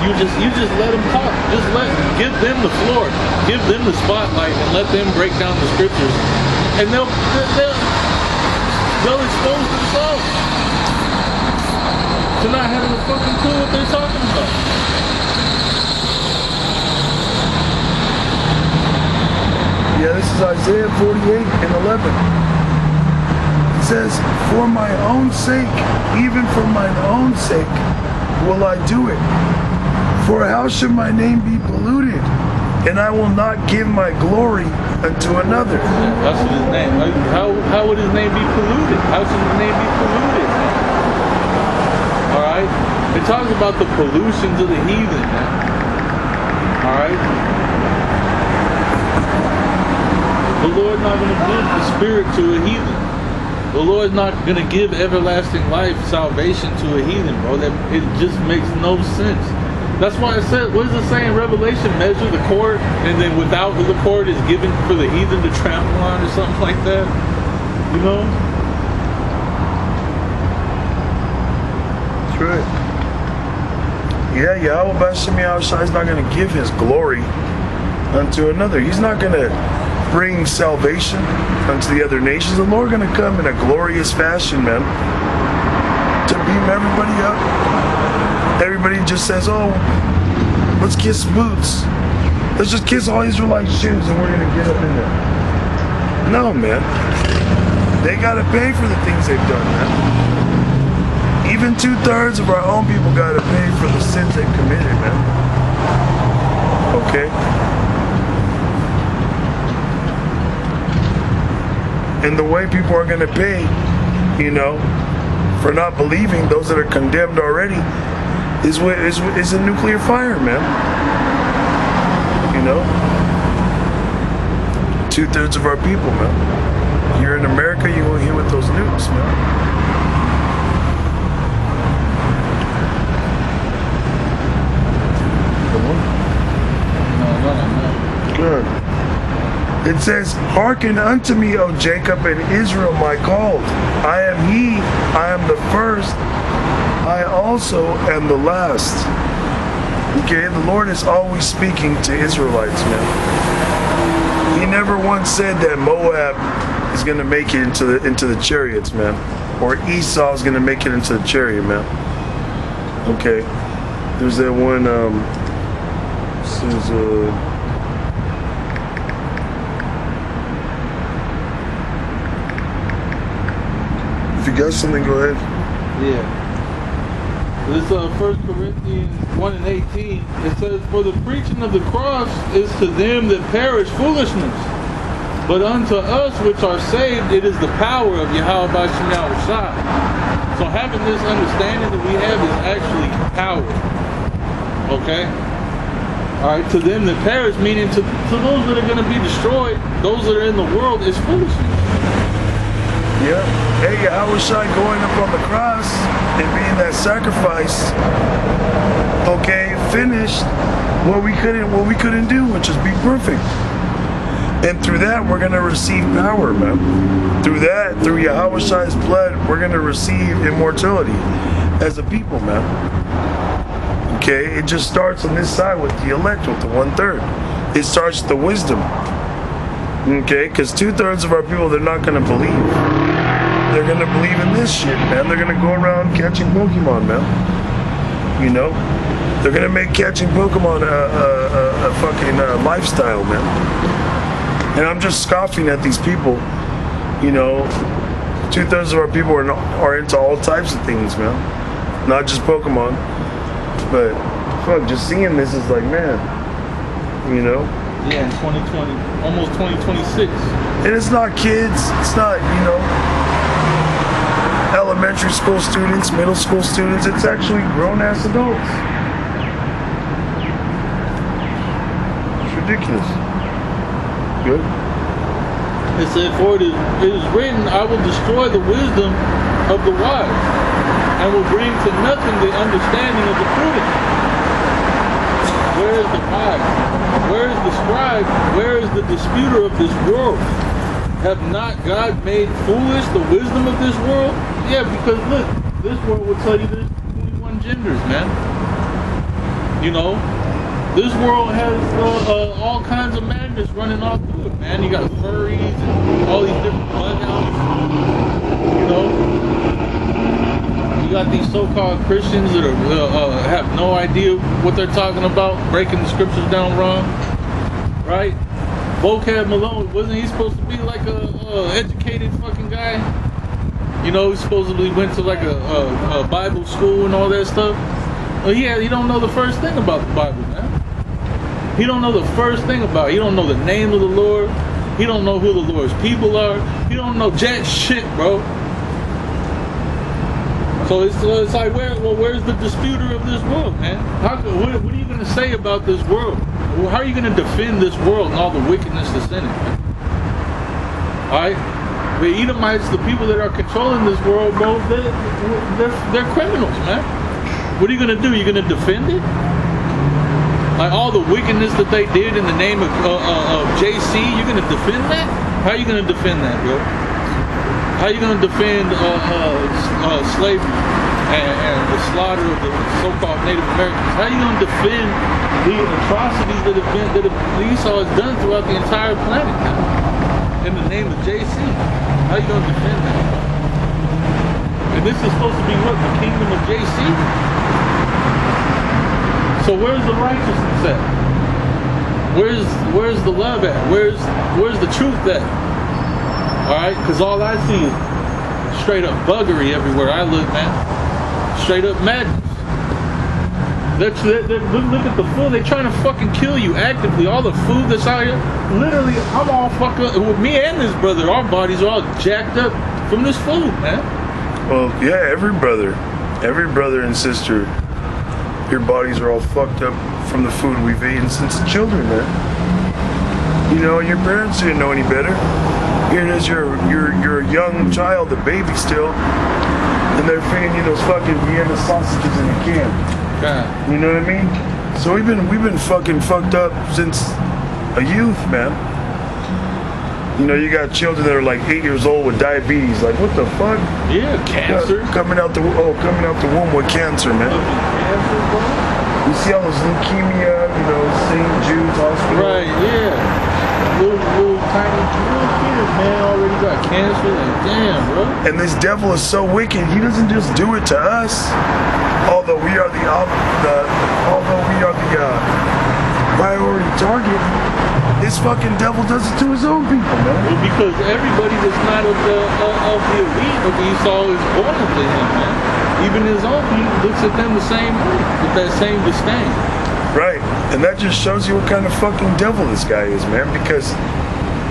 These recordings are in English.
You just let them talk. Give them the floor. Give them the spotlight and let them break down the scriptures. And they'll expose themselves to not having a fucking clue what they're talking about. Yeah, this is Isaiah 48 and 11. It says, for my own sake, even for mine own sake, will I do it. For how should my name be polluted? And I will not give my glory unto another. That's his name. How would his name be polluted? How should his name be polluted? Alright? It talks about the pollutions of the heathen, man. Alright? The Lord's not going to give the spirit to a heathen. The Lord's not going to give everlasting life, salvation to a heathen, bro. It just makes no sense. That's why it said, what does it say in Revelation? Measure the cord, and then without the cord is given for the heathen to trample on, or something like that. You know? That's right. Yeah, Yahweh B'Shem Yahushua is not going to give his glory unto another. He's not going to bring salvation unto the other nations. The Lord going to come in a glorious fashion, man, to beam everybody up. Everybody just says, oh, let's kiss boots. Let's just kiss all Israelite shoes and we're going to get up in there. No, man. They got to pay for the things they've done, man. Even 2/3 of our own people got to pay for the sins they've committed, man. Okay? And the way people are going to pay, you know, for not believing, those that are condemned already, is a nuclear fire, man. You know? 2/3 of our people, man. Here in America, you won't hear with those nukes, man. Good. It says, hearken unto me, O Jacob and Israel, my called. I am he, I am the first, I also am the last. Okay, the Lord is always speaking to Israelites, man. He never once said that Moab is going to make it into the chariots, man, or Esau is going to make it into the chariot, man. Okay, there's that one. This is if you got something, go ahead. Yeah. This 1 Corinthians 1:18. It says, for the preaching of the cross is to them that perish foolishness, but unto us which are saved it is the power of Yahweh B'Shem Yahushua. So having this understanding that we have is actually power. Okay? Alright, to them that perish, meaning to those that are going to be destroyed, those that are in the world, is foolishness. Yeah. Hey, Yahushua going up on the cross and being that sacrifice, okay, finished what we couldn't do, which is be perfect. And through that, we're going to receive power, man. Through that, through Yahushua's blood, we're going to receive immortality as a people, man. Okay, it just starts on this side with the elect, with the 1/3. It starts with the wisdom. Okay, because 2/3 of our people, they're not going to believe. They're going to believe in this shit, man. They're going to go around catching Pokemon, man. You know? They're going to make catching Pokemon a fucking lifestyle, man. And I'm just scoffing at these people. You know, 2/3 of our people are into all types of things, man. Not just Pokemon. But, fuck, just seeing this is like, man, you know? Yeah, in 2020, almost 2026. And it's not kids, it's not, you know, elementary school students, middle school students, it's actually grown-ass adults. It's ridiculous. Good. It said, for it is written, I will destroy the wisdom of the wise, and will bring to nothing the understanding of the prudent. Where is the wise? Where is the scribe? Where is the disputer of this world? Have not God made foolish the wisdom of this world? Yeah, because look, this world will tell you there's 21 genders, man. You know, this world has all kinds of madness running all through it, man. You got furries and all these different bug outs. You know, you got these so-called Christians that are have no idea what they're talking about, breaking the scriptures down wrong, right? Vocab Malone, wasn't he supposed to be like a educated fucking guy? You know, he supposedly went to like a Bible school and all that stuff. Well, yeah, he don't know the first thing about the Bible, man. He don't know the first thing about it. He don't know the name of the Lord. He don't know who the Lord's people are. He don't know jack shit, bro. So it's like, where's the disputer of this world, man? What are you going to say about this world? How are you going to defend this world and all the wickedness that's in it, man? Alright? The Edomites, the people that are controlling this world, bro, they're criminals, man. What are you going to do? You're going to defend it? Like all the wickedness that they did in the name of JC, you're going to defend that? How are you going to defend that, bro? How are you going to defend slavery and the slaughter of the so-called Native Americans? How are you going to defend the atrocities that Esau has done throughout the entire planet now in the name of JC? How are you going to defend that? And this is supposed to be what? The kingdom of JC? So where's the righteousness at? Where's the love at? Where's the truth at? Alright? Because all I see is straight up buggery everywhere I look, man. Straight up madness. Look at the food. They're trying to fucking kill you actively. All the food that's out here. Literally, I'm all fucked up. With me and this brother, our bodies are all jacked up from this food, man. Well, yeah, every brother and sister, your bodies are all fucked up from the food we've eaten since children, man. You know, your parents didn't know any better. Here it is, you're a young child, a baby still, and they're feeding you those fucking Vienna sausages in a can. God. You know what I mean? So we've been fucking fucked up since a youth, man. You know, you got children that are like 8 years old with diabetes. Like, what the fuck? Yeah, cancer. Coming out the womb with cancer, man. Cancer, bro. You see all those leukemia, you know, St. Jude's Hospital. Right, yeah. Little tiny kids, man, already got cancer. Like, damn, bro. And this devil is so wicked. He doesn't just do it to us. Although we are the priority target, this fucking devil does it to his own people, man. Well, because everybody that's not of the elite of Esau is born of him, man. Even his own people looks at them the same way, with that same disdain. Right, and that just shows you what kind of fucking devil this guy is, man. Because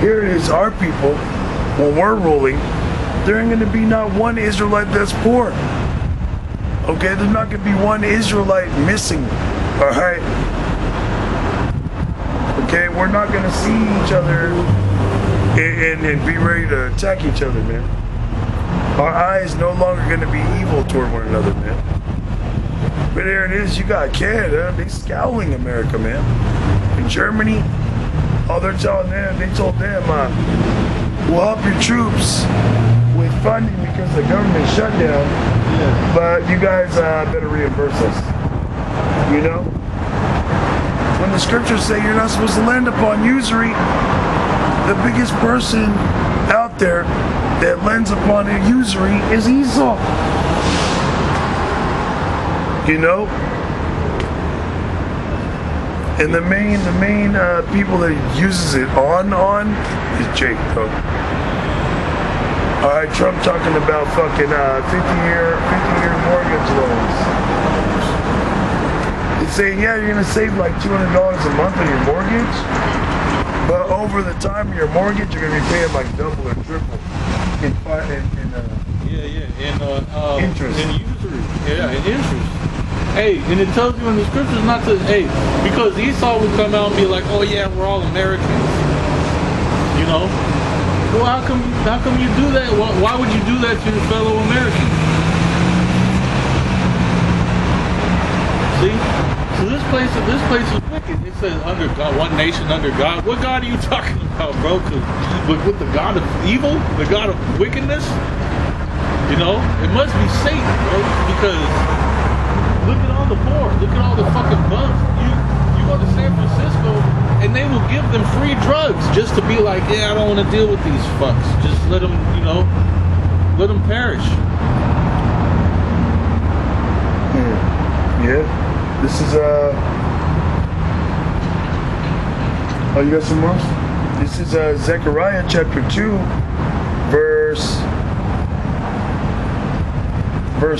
here it is, our people, when we're ruling, there ain't gonna be not one Israelite that's poor. Okay, there's not gonna be one Israelite missing. All right. Okay, we're not gonna see each other and be ready to attack each other, man. Our eyes no longer gonna be evil toward one another, man. But there it is, you got Canada, they scowling America, man. In Germany, all they're telling them, they told them, we'll help your troops with funding because the government shut down, but you guys better reimburse us, you know? When the scriptures say you're not supposed to lend upon usury, the biggest person out there that lends upon a usury is Esau. You know? And the main people that he uses it on is Jake, bro. Alright, Trump talking about fucking 50-year mortgage loans. It's saying, yeah, you're gonna save like $200 a month on your mortgage, but over the time of your mortgage, you're gonna be paying like double or triple in interest. In usury. Yeah, in interest. Hey, and it tells you in the scriptures not to, because Esau would come out and be like, oh yeah, we're all Americans. You know? Well, how come you do that? Why would you do that to your fellow Americans? See? So this place is wicked. It says under God, one nation under God. What God are you talking about, bro? With the God of evil, the God of wickedness? You know, it must be Satan, bro, because look at all the poor, look at all the fucking bums. and they will give them free drugs just to be like, yeah, I don't want to deal with these fucks. Just let them, let them perish. Yeah. This is oh, you got some more? This is Zechariah chapter 2, verse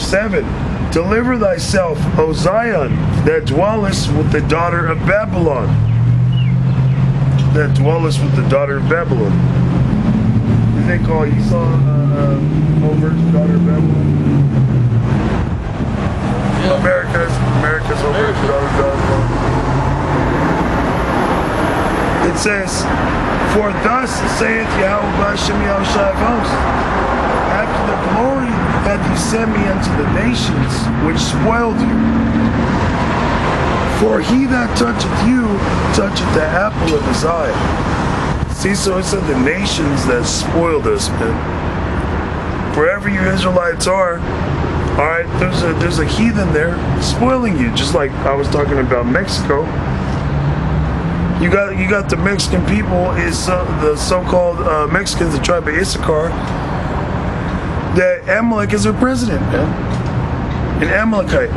7. Deliver thyself, O Zion, that dwellest with the daughter of Babylon. That dwellest with the daughter of Babylon. Did they call Esau Homer's daughter of Babylon? Yeah. America's Homer's daughter of Babylon. It says, for thus saith Yahweh Bashem Yahushua of hosts, after the glory hath he sent me unto the nations which spoiled you. For he that toucheth you toucheth the apple of his eye. See, so it said the nations that spoiled us, man. Wherever you Israelites are, alright, there's a heathen there spoiling you, just like I was talking about Mexico. You got the Mexican people, is the so-called Mexicans, the tribe of Issachar, that Amalek is their president, man. An Amalekite.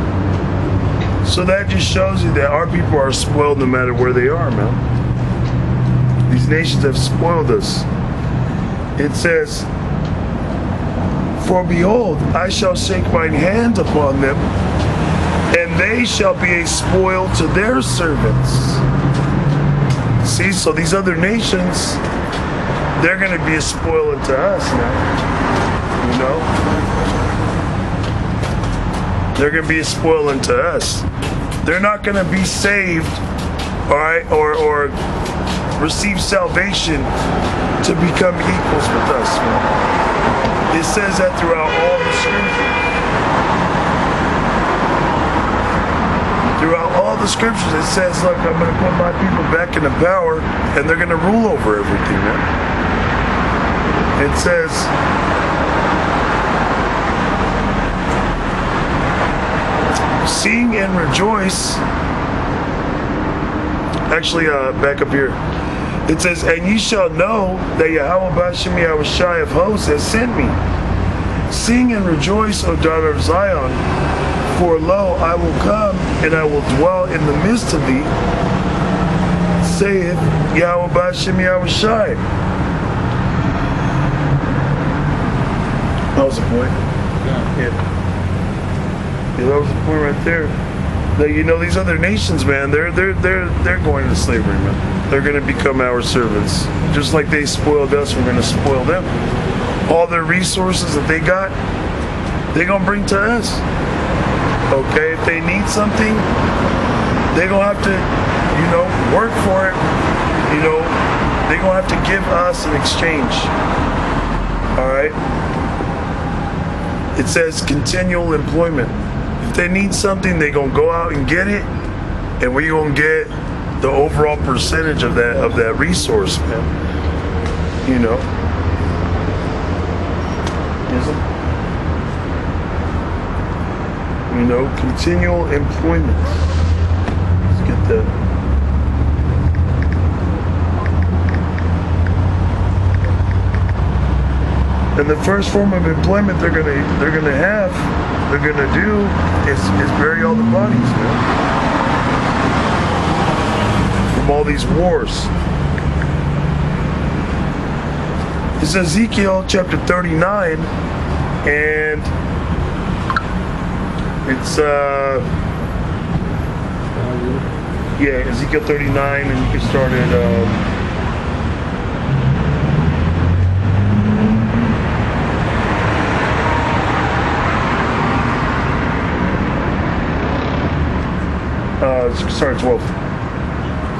So that just shows you that our people are spoiled no matter where they are, man. These nations have spoiled us. It says, for behold, I shall shake mine hand upon them, and they shall be a spoil to their servants. See, so these other nations, they're going to be a spoil unto us now. They're going to be a spoil unto us. They're not going to be saved, all right, or receive salvation to become equals with us, man. It says that throughout all the scriptures. Throughout all the scriptures, it says, look, I'm going to put my people back into power, and they're going to rule over everything, man. It says, sing and rejoice. Actually, back up here. It says, and ye shall know that Yahweh Bashem Yahushua of hosts has sent me. Sing and rejoice, O daughter of Zion, for lo, I will come and I will dwell in the midst of thee, saith Yahweh Bashem Yahushua. That was the point. Yeah, that was the point right there. That these other nations, man, they're going into slavery, man. They're going to become our servants, just like they spoiled us. We're going to spoil them. All their resources that they got, they're going to bring to us. Okay, if they need something, they're going to have to, work for it. They're going to have to give us an exchange. All right. It says continual employment. If they need something, they're going to go out and get it, and we're going to get the overall percentage of that resource, man. Continual employment. Let's get that. And the first form of employment they're gonna do is bury all the bodies, man. From all these wars. It's Ezekiel chapter 39, and it's Ezekiel 39, and you can start at start at 12.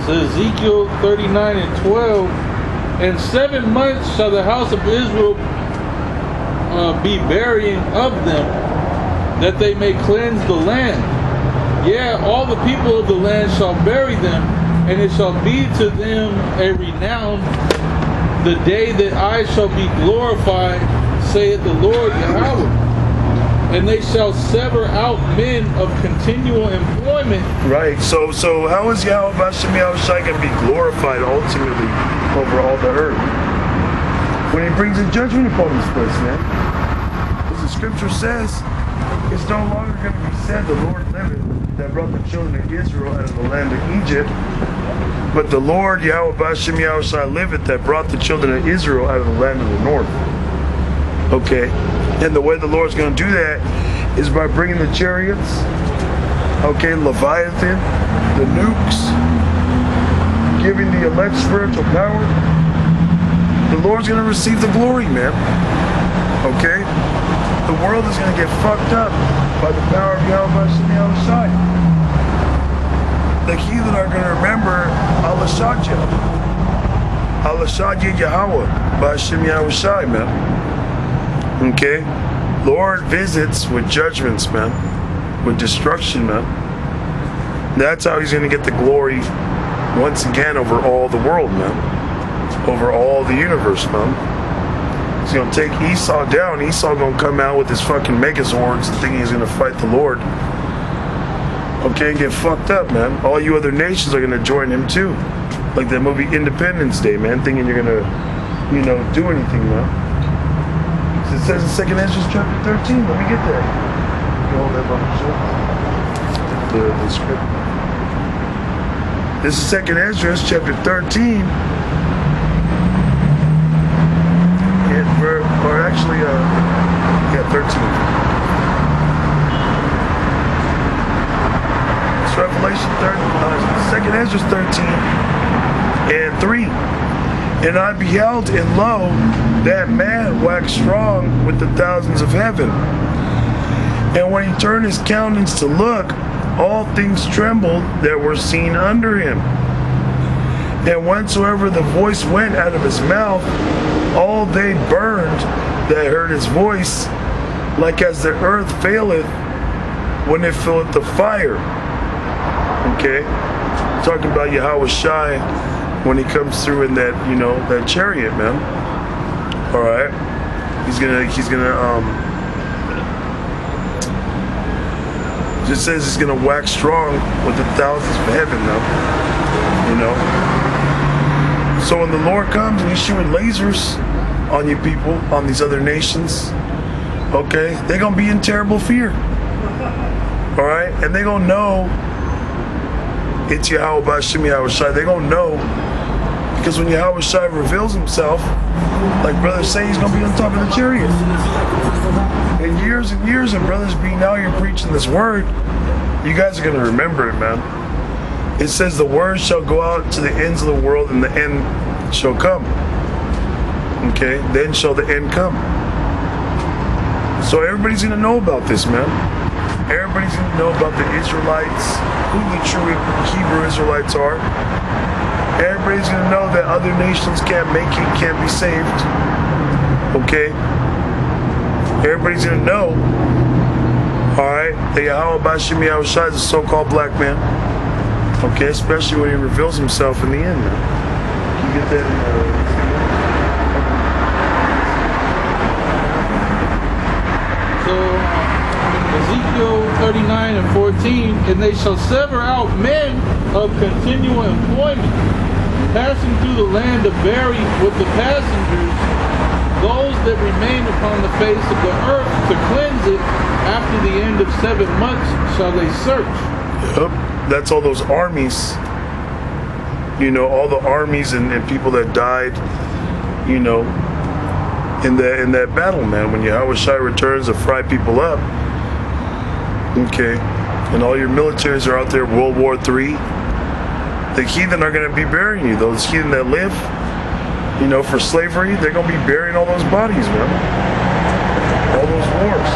So Ezekiel 39 and 12, and 7 months shall the house of Israel be burying of them, that they may cleanse the land. Yeah, all the people of the land shall bury them, and it shall be to them a renown the day that I shall be glorified, saith the Lord Yahweh. And they shall sever out men of continual employment. Right. So how is Yahweh Bashem Yahushai going to be glorified ultimately over all the earth? When he brings a judgment upon this place, man. As the scripture says, it's no longer going to be said, the Lord liveth, that brought the children of Israel out of the land of Egypt. But the Lord, Yahweh Bashem Yahushai liveth, that brought the children of Israel out of the land of the north. Okay. And the way the Lord's going to do that is by bringing the chariots, okay, Leviathan, the nukes, giving the elect spiritual power. The Lord's going to receive the glory, man. Okay? The world is going to get fucked up by the power of Yahweh Hashem Yahushai. The heathen are going to remember Allah Shadja. Allah Shadja Yahweh by Hashem Yahushai, man. Okay? Lord visits with judgments, man. With destruction, man. That's how he's going to get the glory once again over all the world, man. Over all the universe, man. He's going to take Esau down. Esau going to come out with his fucking megazords thinking he's going to fight the Lord. Okay, and get fucked up, man. All you other nations are going to join him too. Like that movie Independence Day, man. Thinking you're going to, do anything, man. It says in 2nd Ezra chapter 13. Let me get there. Hold that up, the script. This is 2nd Ezra chapter 13. Or actually, 13. It's Revelation 2nd Ezra 13 and 3. And I beheld, and lo, that man waxed strong with the thousands of heaven. And when he turned his countenance to look, all things trembled that were seen under him. And whensoever the voice went out of his mouth, all they burned that heard his voice, like as the earth faileth when it filleth the fire. Okay? Talking about Yahweh Shai when he comes through in that, that chariot, man. Alright? He's gonna just says he's gonna wax strong with the thousands of heaven now. So when the Lord comes and he's shooting lasers on you people, on these other nations, okay, they're gonna be in terrible fear. Alright? And they're gonna know it's Yahweh Bashem Yahushai. They're gonna know, because when Yahweh Shai reveals himself, like brothers say, he's gonna be on top of the chariot. And years, and brothers being out here preaching this word, you guys are gonna remember it, man. It says the word shall go out to the ends of the world, and the end shall come. Okay, then shall the end come. So everybody's gonna know about this, man. Everybody's gonna know about the Israelites, who the true Hebrew Israelites are. Everybody's gonna know that other nations can't make it, can't be saved. Okay? Everybody's gonna know, alright, that Yahweh Bashem Yahushai is a so-called black man. Okay, especially when he reveals himself in the end, man. Can you get that in Ezekiel 39 and 14, and they shall sever out men of continual employment, passing through the land to bury with the passengers those that remain upon the face of the earth, to cleanse it. After the end of 7 months shall they search. Yep, that's all those armies. All the armies and people that died, in that battle, man. When Yahweh Shai returns to fry people up. Okay, and all your militaries are out there, World War III. The heathen are going to be burying you. Those heathen that live, for slavery, they're going to be burying all those bodies, man. All those wars.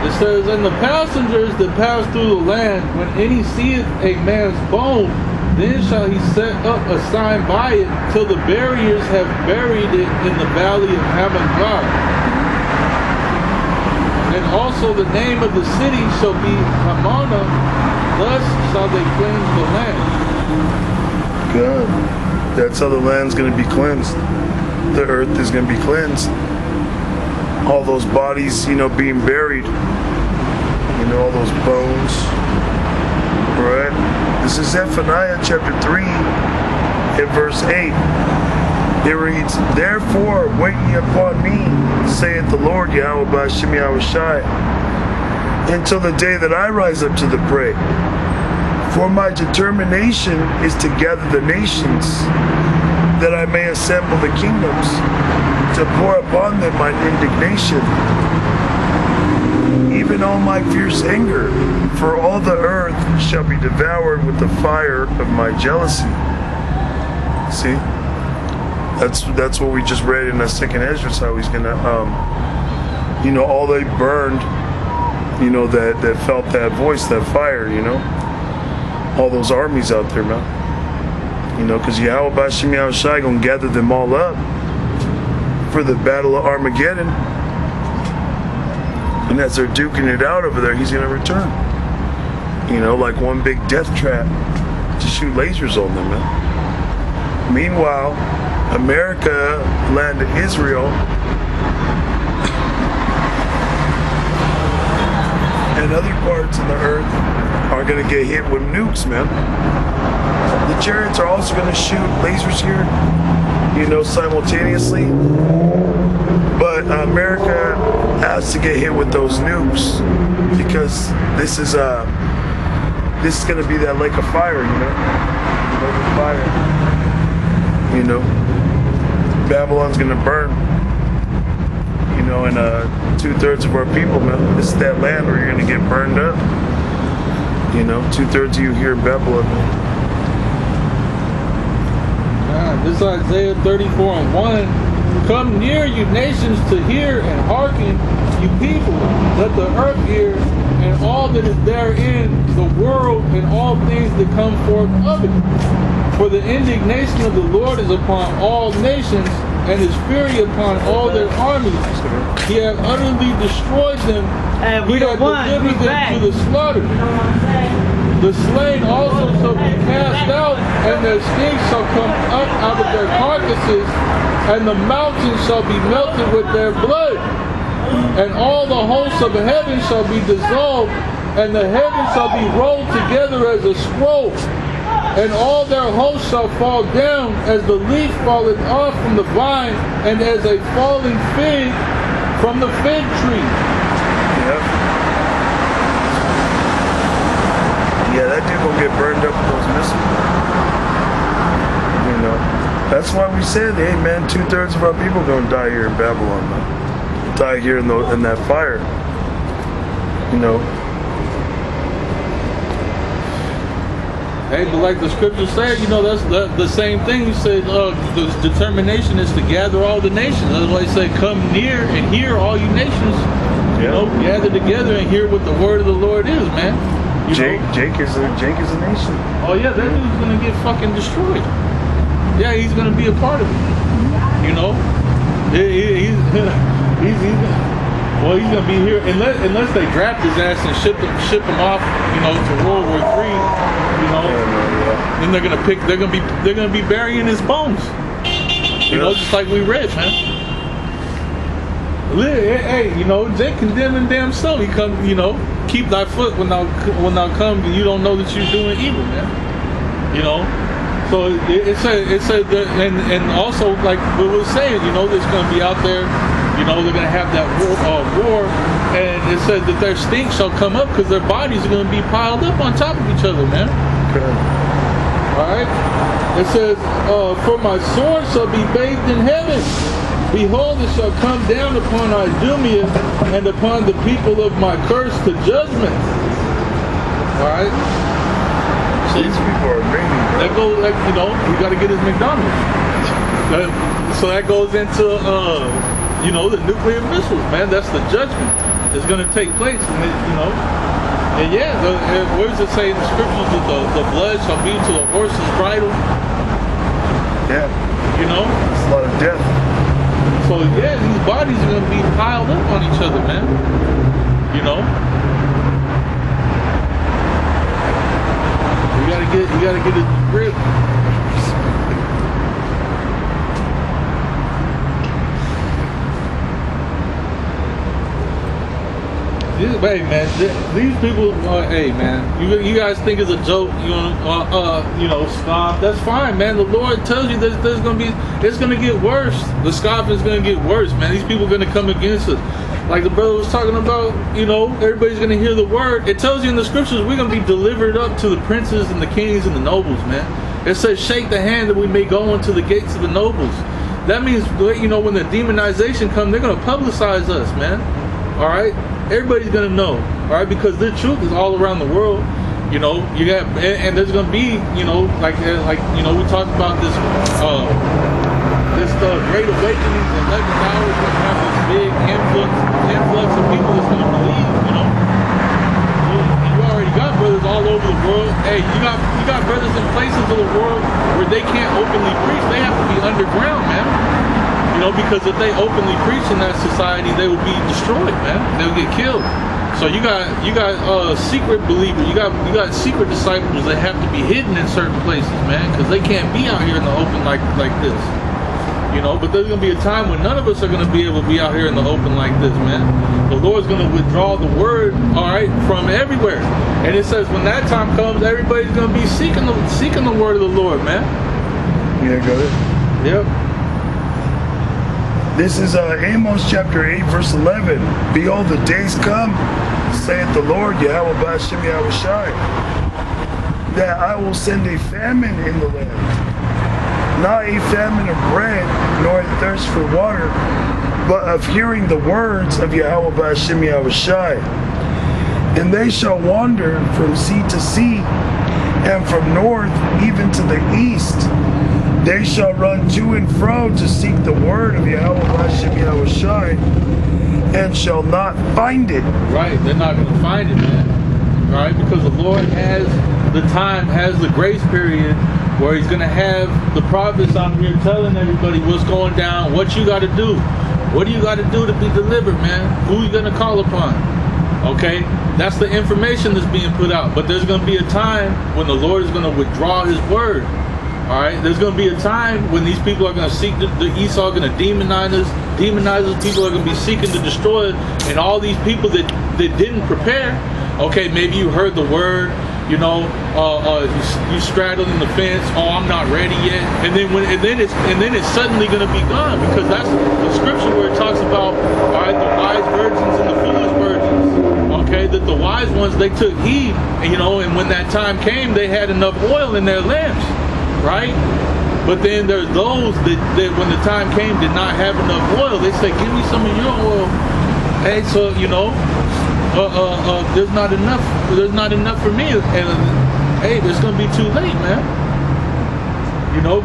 It says, and the passengers that pass through the land, when any seeth a man's bone, then shall he set up a sign by it, till the buriers have buried it in the valley of Hamon-Gog. And also the name of the city shall be Hamona, thus shall they cleanse the land. Good. That's how the land's going to be cleansed. The earth is going to be cleansed. all those bodies, being buried, all those bones, right? This is Zephaniah chapter 3 and verse 8. It reads, "Therefore wait ye upon me, saith the Lord Yahweh B'Hashem Yahushai, until the day that I rise up to the prey. For my determination is to gather the nations, that I may assemble the kingdoms, to pour upon them mine indignation, even all my fierce anger, for all the earth shall be devoured with the fire of my jealousy." See? That's what we just read in the second Ezra, how he's gonna, all they burned, that felt that voice, that fire, all those armies out there, man. Because Yahweh B'Hashem Yahushai gonna gather them all up for the battle of Armageddon. And as they're duking it out over there, he's gonna return. Like one big death trap to shoot lasers on them, man. Meanwhile, America, land of Israel, and other parts of the earth are going to get hit with nukes, man. The chariots are also going to shoot lasers here, simultaneously. But America has to get hit with those nukes because this is going to be that lake of fire, lake of fire. Babylon's gonna burn, and 2/3 of our people, man. This is that land where you're gonna get burned up. 2/3 of you here in Babylon. This is Isaiah 34:1. "Come near, you nations, to hear, and hearken, you people. Let the earth hear, and all that is therein, the world, and all things that come forth of it. For the indignation of the Lord is upon all nations, and his fury upon all their armies. He hath utterly destroyed them. He hath delivered them to the slaughter. The slain also shall be cast out, and their skinks shall come up out of their carcasses, and the mountains shall be melted with their blood. And all the hosts of heaven shall be dissolved, and the heavens shall be rolled together as a scroll. And all their hosts shall fall down as the leaf falleth off from the vine, and as a falling fig from the fig tree." Yep. Yeah, that dude gonna get burned up with those missiles. That's why we said, hey man, 2/3 of our people gonna die here in Babylon, man. Die here in that fire. Hey, but like the scripture said, that's the same thing. You said the determination is to gather all the nations. That's why he said, "Come near and hear, all you nations." Gather together and hear what the word of the Lord is, man. Jake is a nation. Oh yeah, that dude's gonna get fucking destroyed. Yeah, he's gonna be a part of it. He's gonna be here unless they draft his ass and ship him off, to World War III. Then they're gonna be burying his bones. Just like we read, man. Hey, they condemning damn self. He come, keep thy foot when thou come, and you don't know that you're doing evil, man. So it said that, and also like we were saying, there's gonna be out there, they're gonna have that war, and it said that their stink shall come up because their bodies are gonna be piled up on top of each other, man. Alright? It says, "For my sword shall be bathed in heaven. Behold, it shall come down upon Idumea and upon the people of my curse to judgment." Alright? These people are raining, bro. That goes, we got to get his McDonald's. So that goes into, the nuclear missiles, man. That's the judgment that's going to take place, And yeah, where does it say in the scriptures that the blood shall be to the horse's bridle? Yeah. It's a lot of death. So yeah, these bodies are gonna be piled up on each other, man. You gotta get a grip. hey man, these people, hey man, you guys think it's a joke, scoff. That's fine, man. The Lord tells you that it's gonna get worse. The scoff is gonna get worse, man. These people are gonna come against us. Like the brother was talking about, everybody's gonna hear the word. It tells you in the scriptures we're gonna be delivered up to the princes and the kings and the nobles, man. It says, shake the hand that we may go into the gates of the nobles. That means, when the demonization comes, they're gonna publicize us, man. All right, everybody's gonna know, all right, because the truth is all around the world. You got, and there's gonna be, we talked about this great awakening, the 11th hour is gonna have this big influx of people that's gonna believe. You already got brothers all over the world. Hey, you got brothers in places of the world where they can't openly preach. They have to be underground, man. Because if they openly preach in that society, they will be destroyed, man. They'll get killed. So you got secret believers. You got secret disciples that have to be hidden in certain places, man, because they can't be out here in the open like this. But there's gonna be a time when none of us are gonna be able to be out here in the open like this, man. The Lord's gonna withdraw the word, all right, from everywhere. And it says when that time comes, everybody's gonna be seeking the word of the Lord, man. Yeah, go ahead. Yep. This is Amos chapter 8, verse 11. Behold, the days come, saith the Lord, Yahweh Ba'ashem Yahweh Shai, that I will send a famine in the land. Not a famine of bread, nor a thirst for water, but of hearing the words of Yahweh Ba'ashem Yahweh Shai. And they shall wander from sea to sea, and from north even to the east. They shall run to and fro to seek the word of Yahweh Ba'ashem Yahweh Shai, and shall not find it. Right, they're not going to find it, man. Right, because the Lord has the grace period where He's going to have the prophets out here telling everybody what's going down, what you got to do. What do you got to do to be delivered, man? Who are you going to call upon? Okay, that's the information that's being put out. But there's going to be a time when the Lord is going to withdraw His word. All right, there's going to be a time when these people are going to seek the Esau are going to demonize us. People are going to be seeking to destroy it, and all these people that didn't prepare. Okay, maybe you heard the word. You straddling the fence. Oh, I'm not ready yet. And then it's suddenly going to be gone, because that's the scripture where it talks about, all right, the wise virgins and the foolish virgins. Okay, that the wise ones, they took heed, and when that time came, they had enough oil in their lamps. Right? But then there's those that when the time came did not have enough oil. They say, give me some of your oil. Hey, so there's not enough for me. And hey, it's gonna be too late, man.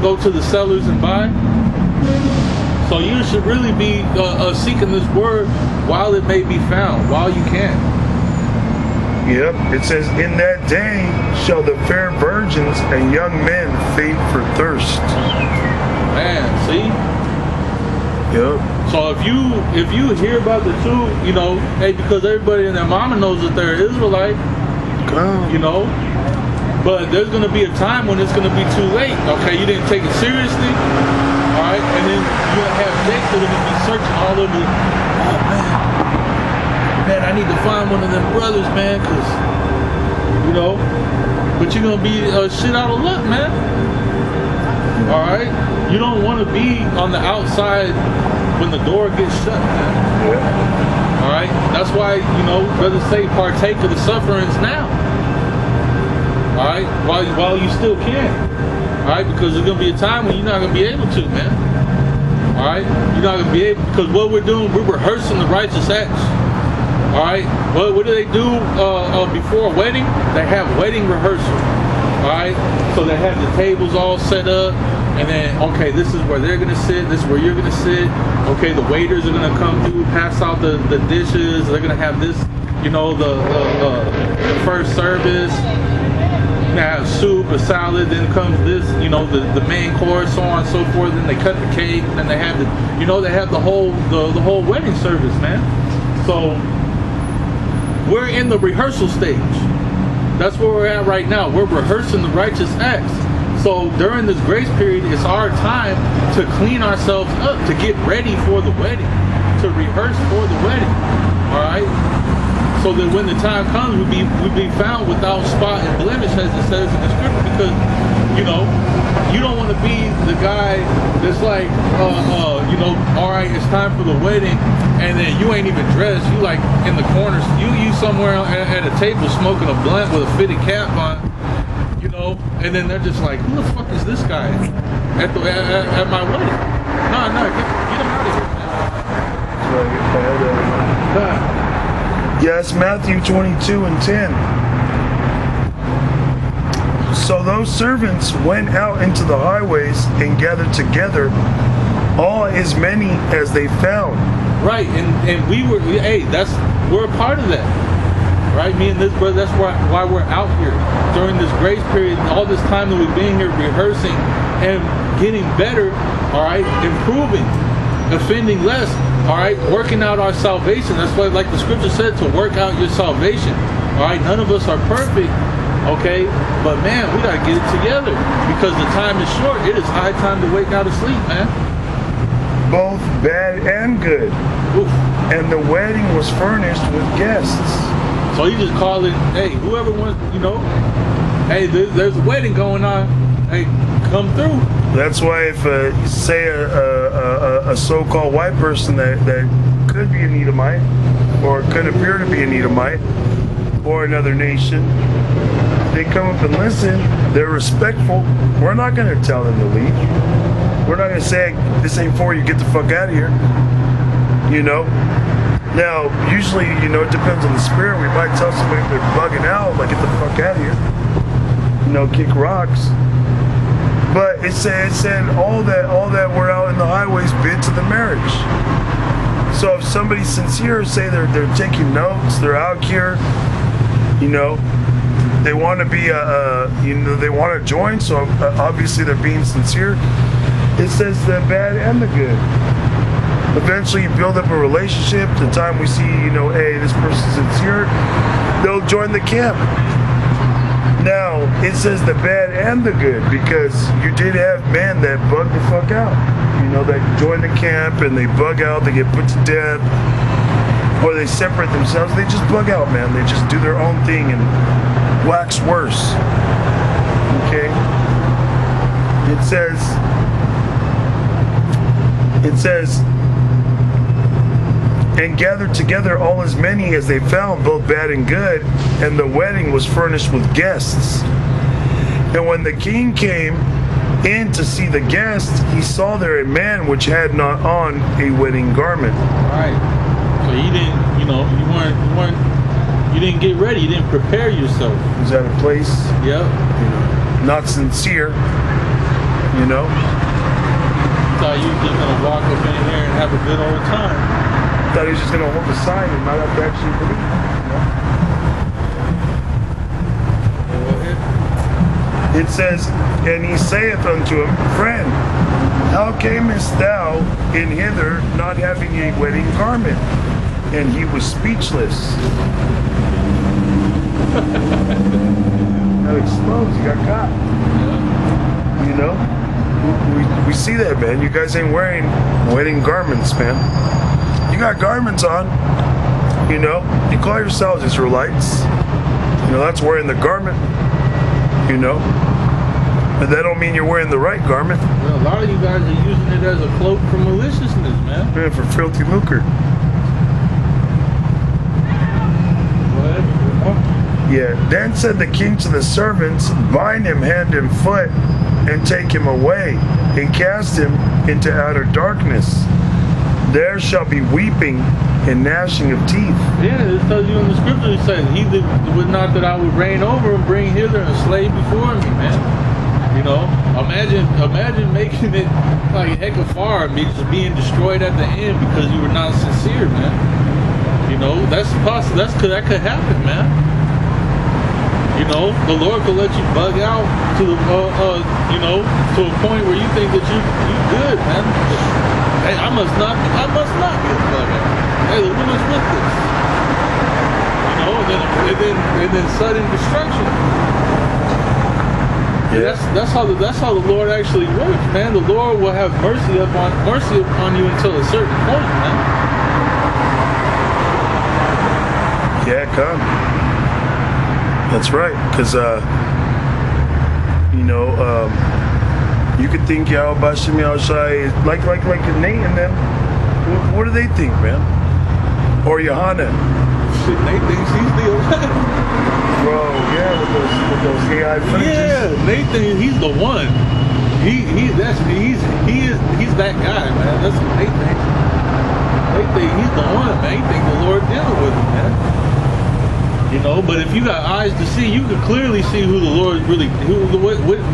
Go to the sellers and buy. So you should really be seeking this word while it may be found, while you can. Yep, it says, in that day shall the fair virgins and young men faint for thirst. Man, see? Yep. So if you hear about the truth, hey, because everybody and their mama knows that they're Israelite, but there's going to be a time when it's going to be too late. Okay, you didn't take it seriously, all right, and then you're going to have Jakes that are going to be searching all over. Man, I need to find one of them brothers, man, because, but you're going to be shit out of luck, man. All right? You don't want to be on the outside when the door gets shut, man. Yeah. All right? That's why, brothers say partake of the sufferings now. All right? While you still can. All right? Because there's going to be a time when you're not going to be able to, man. All right? You're not going to be able, because what we're doing, we're rehearsing the righteous acts. All right, what do they do before a wedding? They have wedding rehearsal. All right, so they have the tables all set up, and then, okay, this is where they're gonna sit, this is where you're gonna sit. Okay, the waiters are gonna come through, pass out the dishes. They're gonna have this, the first service. They have soup, a salad, then comes this, the main course, so on and so forth. Then they cut the cake, and then they have they have the whole wedding service, man. So we're in the rehearsal stage. That's where we're at right now. We're rehearsing the righteous acts. So during this grace period, it's our time to clean ourselves up, to get ready for the wedding, to rehearse for the wedding. All right? so that when the time comes, we'd be found without spot and blemish, as it says in the scripture. Because you know, you don't want to be the guy that's like, you know, all right, it's time for the wedding, and then you ain't even dressed. You like in the corners. You somewhere at a table smoking a blunt with a fitted cap on, you know, and then they're just like, who the fuck is this guy at my wedding? No, get him out of here, man. Yes, Matthew 22:10. So those servants went out into the highways and gathered together all as many as they found. Right, and we're a part of that. Right, me and this brother, that's why we're out here during this grace period, all this time that we've been here rehearsing and getting better, all right, improving, offending less, all right, working out our salvation. That's why, like the scripture said, to work out your salvation. All right, none of us are perfect, okay, but man, we gotta get it together because the time is short. It is high time to wake out of sleep, man. Both bad and good. Oof. And the wedding was furnished with guests. So you just call it, hey, whoever wants, you know, hey, there's a wedding going on, hey, come through. That's why if you say a so-called white person that could be an Edomite or could appear to be an Edomite or another nation, they come up and listen, they're respectful, we're not going to tell them to leave. We're not going to say, this ain't for you, get the fuck out of here. You know? Now, usually, you know, it depends on the spirit. We might tell somebody if they're bugging out, like, get the fuck out of here. You know, kick rocks. But it said all that were out in the highways bid to the marriage. So if somebody's sincere, say they're taking notes, they're out here, you know, they want to be you know, they want to join, so obviously they're being sincere. It says the bad and the good. Eventually you build up a relationship. The time we see, you know, hey, this person's sincere, they'll join the camp. Now, it says the bad and the good, because you did have men that bug the fuck out. You know, that join the camp and they bug out, they get put to death, or they separate themselves. They just bug out, man. They just do their own thing and wax worse. Okay? It says, and gathered together all as many as they found, both bad and good, and the wedding was furnished with guests. And when the king came in to see the guests, he saw there a man which had not on a wedding garment. Right. So you didn't, you know, you didn't get ready. You didn't prepare yourself. He was at a place, Yep. you know, not sincere, you know. Thought you were just gonna walk up in here and have a good old time. Thought he was just gonna hold the sign and not have to actually believe, you know. It says, and he saith unto him, Friend, how camest thou in hither not having a wedding garment? And he was speechless. That explodes, you got caught. Yeah. You know? We see that, man. You guys ain't wearing wedding garments, man. You got garments on. You know? You call yourselves Israelites. You know, that's wearing the garment. You know? But that don't mean you're wearing the right garment. Well, a lot of you guys are using it as a cloak for maliciousness, man. Yeah, for filthy lucre. What? Yeah. Then said the king to the servants, Bind him hand and foot, and take him away, and cast him into outer darkness. There shall be weeping and gnashing of teeth. Yeah, it tells you in the scripture, it says, he that would not that I would reign over and bring hither a slave before me, man. You know, imagine making it like heck of far, me just being destroyed at the end because you were not sincere, man. You know, that's possible. That could happen, man. You know, the Lord could let you bug out to the, you know, to a point where you think that you good, man. Hey, I must not be a bug out. Hey, who is with this? You know, and then sudden destruction. Yeah. That's how the Lord actually works, man. The Lord will have mercy upon you until a certain point, man. Yeah, come. That's right. Because, you could think Yahweh Bashem Yahushai is like Nate and them. What do they think, man? Or Johanna? Shit, Nate thinks he's the elect. Bro, yeah, with those AI footages. Yeah, Nate thinks he's the one. He's that guy, man. That's what Nate thinks. They think he's the one, man. He think the Lord dealing with him, man. You know, but if you got eyes to see, you can clearly see who the Lord really,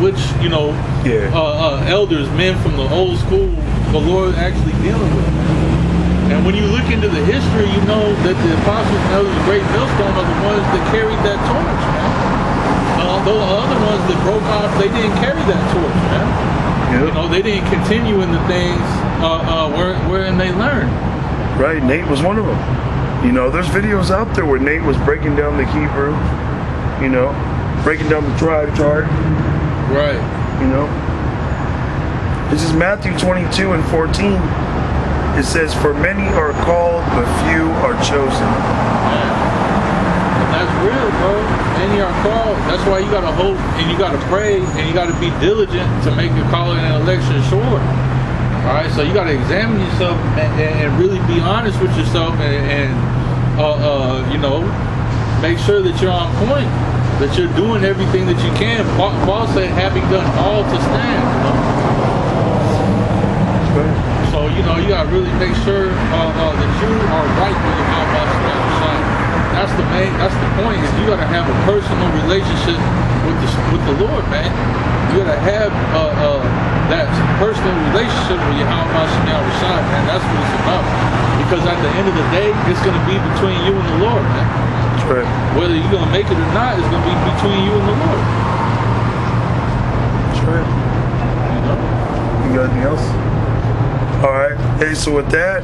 which elders, men from the old school, the Lord actually dealing with. And when you look into the history, you know that the apostles and elders of the great millstone are the ones that carried that torch, man. Although the other ones that broke off, they didn't carry that torch, man. Yep. You know, they didn't continue in the things wherein they learned. Right, Nate was one of them. You know, there's videos out there where Nate was breaking down the Hebrew, you know, breaking down the tribe chart. Right. You know. This is Matthew 22 and 14. It says, "For many are called, but few are chosen." Yeah. And that's real, bro. Many are called. That's why you gotta hope and you gotta pray and you gotta be diligent to make your calling and election sure. Alright, so you got to examine yourself and really be honest with yourself and make sure that you're on point, that you're doing everything that you can. Paul said, having done all to stand. So, you got to really make sure that you are right with your Yahweh. That's the point, is you got to have a personal relationship with the Lord, man. You got to have that personal relationship with Yahweh, man. That's what it's about. Because at the end of the day, it's going to be between you and the Lord, man. That's right. Whether you're going to make it or not, it's going to be between you and the Lord. That's right. You got anything else? All right. Hey, so with that,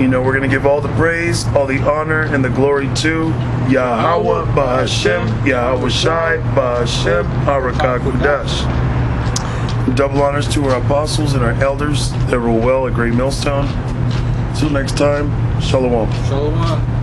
we're going to give all the praise, all the honor, and the glory to Yahweh Ba'Hashem, Yahweh Shai, Ba'Hashem, Harakakudash. Double honors to our apostles and our elders that rule well at Great Millstone. Until next time, Shalom. Shalom.